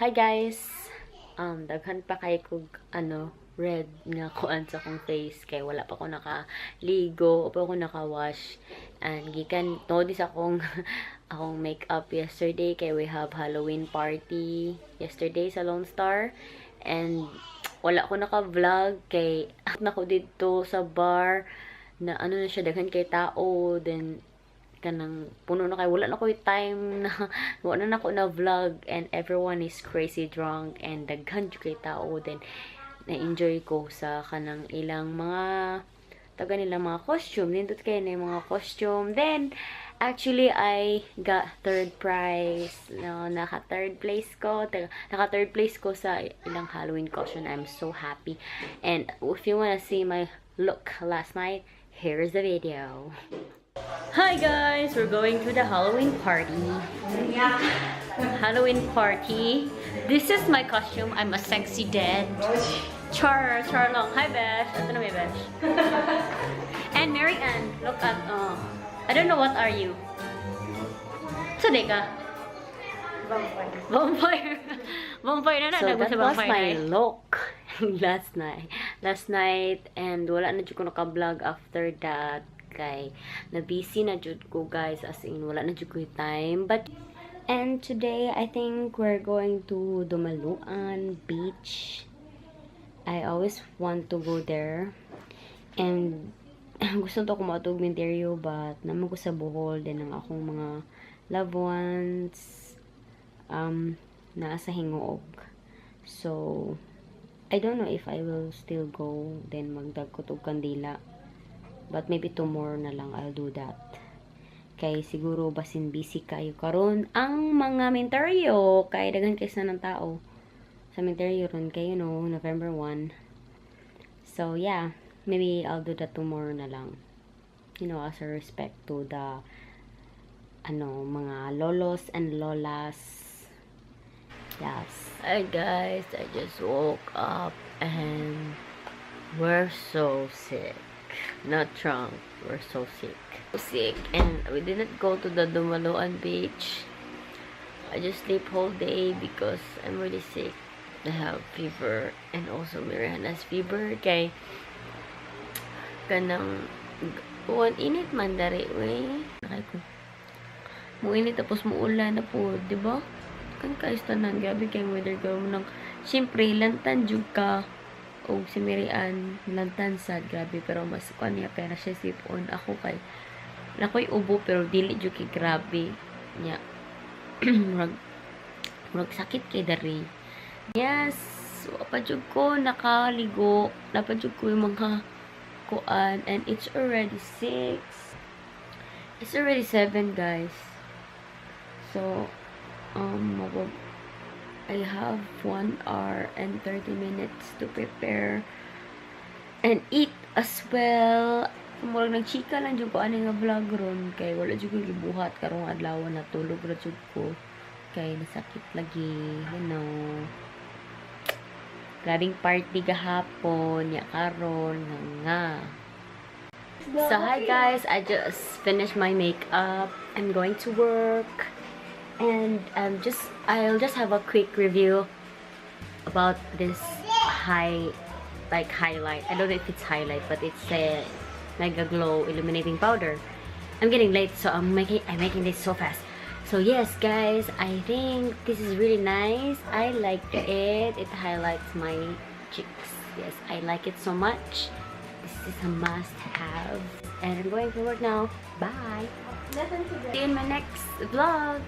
Hi guys! Daghan pa kay kog red nga kuan sa akong face kay wala pa ko nakaligo o pa ko naka-wash. And gikan notice akong makeup yesterday kay we have Halloween party yesterday sa Lone Star. And wala ko naka-vlog kay nako dito sa bar na na siya daghan kay tao, then kanang puno na kay wala na ko time na wala na ako na vlog, and everyone is crazy drunk and daghan jud kay tao. Then na-enjoy ko sa kanang ilang mga taga nila mga costume, nindot kay na mga costume. Then actually I got third prize, naka third place ko sa ilang Halloween costume. I'm so happy, and if you wanna see my look last night, here's the video. Hi guys, we're going to the Halloween party. Halloween party. This is my costume. I'm a sexy dead. Char long. Hi Besh. Ito na may Besh. And Mary Ann, look at I don't know what are you. Saan ka? Vampire. Vampire na. So that was my look last night, and wala na jud ko naka-vlog after that. Kay na busy na jud ko guys, as in wala na jud ko time. And today I think we're going to Dumaluan Beach. I always want to go there, and gusto to ko matug Minterio, but naman ko sa Bohol din ang akong mga loved ones naa sa Hingoog. So I don't know if I will still go, then magdag ko og kandila. But maybe tomorrow na lang I'll do that. Kay siguro basin busy kayo karon ang mga Minterio, kay daghan kaysa ng tao sa Minterio ron kay November 1. So yeah, maybe I'll do that tomorrow na lang. As a respect to the mga lolos and lolas. Yes. Hi guys, I just woke up and we're so sick. Not drunk, we're so sick. And we didn't go to the Dumaluan Beach. I just sleep whole day because I'm really sick. I have fever, and also Miriam has fever. Kay kanang uwan init man dari we. Muinit tapos muulan na po, di ba? Kan kayos tanan, gabi kay weather ko nang siyempre lantan jud ka. O si Miriam lantan sad, grabe, pero mas kuan niya kay na siya sipon. Ako kay nakoy ubo pero dili jud kay grabe nya. murag sakit kay dari. Yes, pa jud ko nakaligo, pa jud ko yung mga kuan, and it's already 6. It's already 7 guys. So I have 1 hour and 30 minutes to prepare and eat as well. Murag nagchika lang jud ko ani nga vlog ron, kay wala jud ko gibuhat karong adlaw, na tulog ra jud ko kay nasakit lagi, Grabing party gahapon ya karon nga. So hi guys, I just finished my makeup. I'm going to work. And I'll just have a quick review about this highlight. I don't know if it's highlight, but it's a Mega Glow illuminating powder. I'm getting late, so I'm making this so fast. So yes guys, I think this is really nice. I like it. It highlights my cheeks. Yes, I like it so much. This is a must-have. And I'm going to work now. Bye. See you in my next vlog.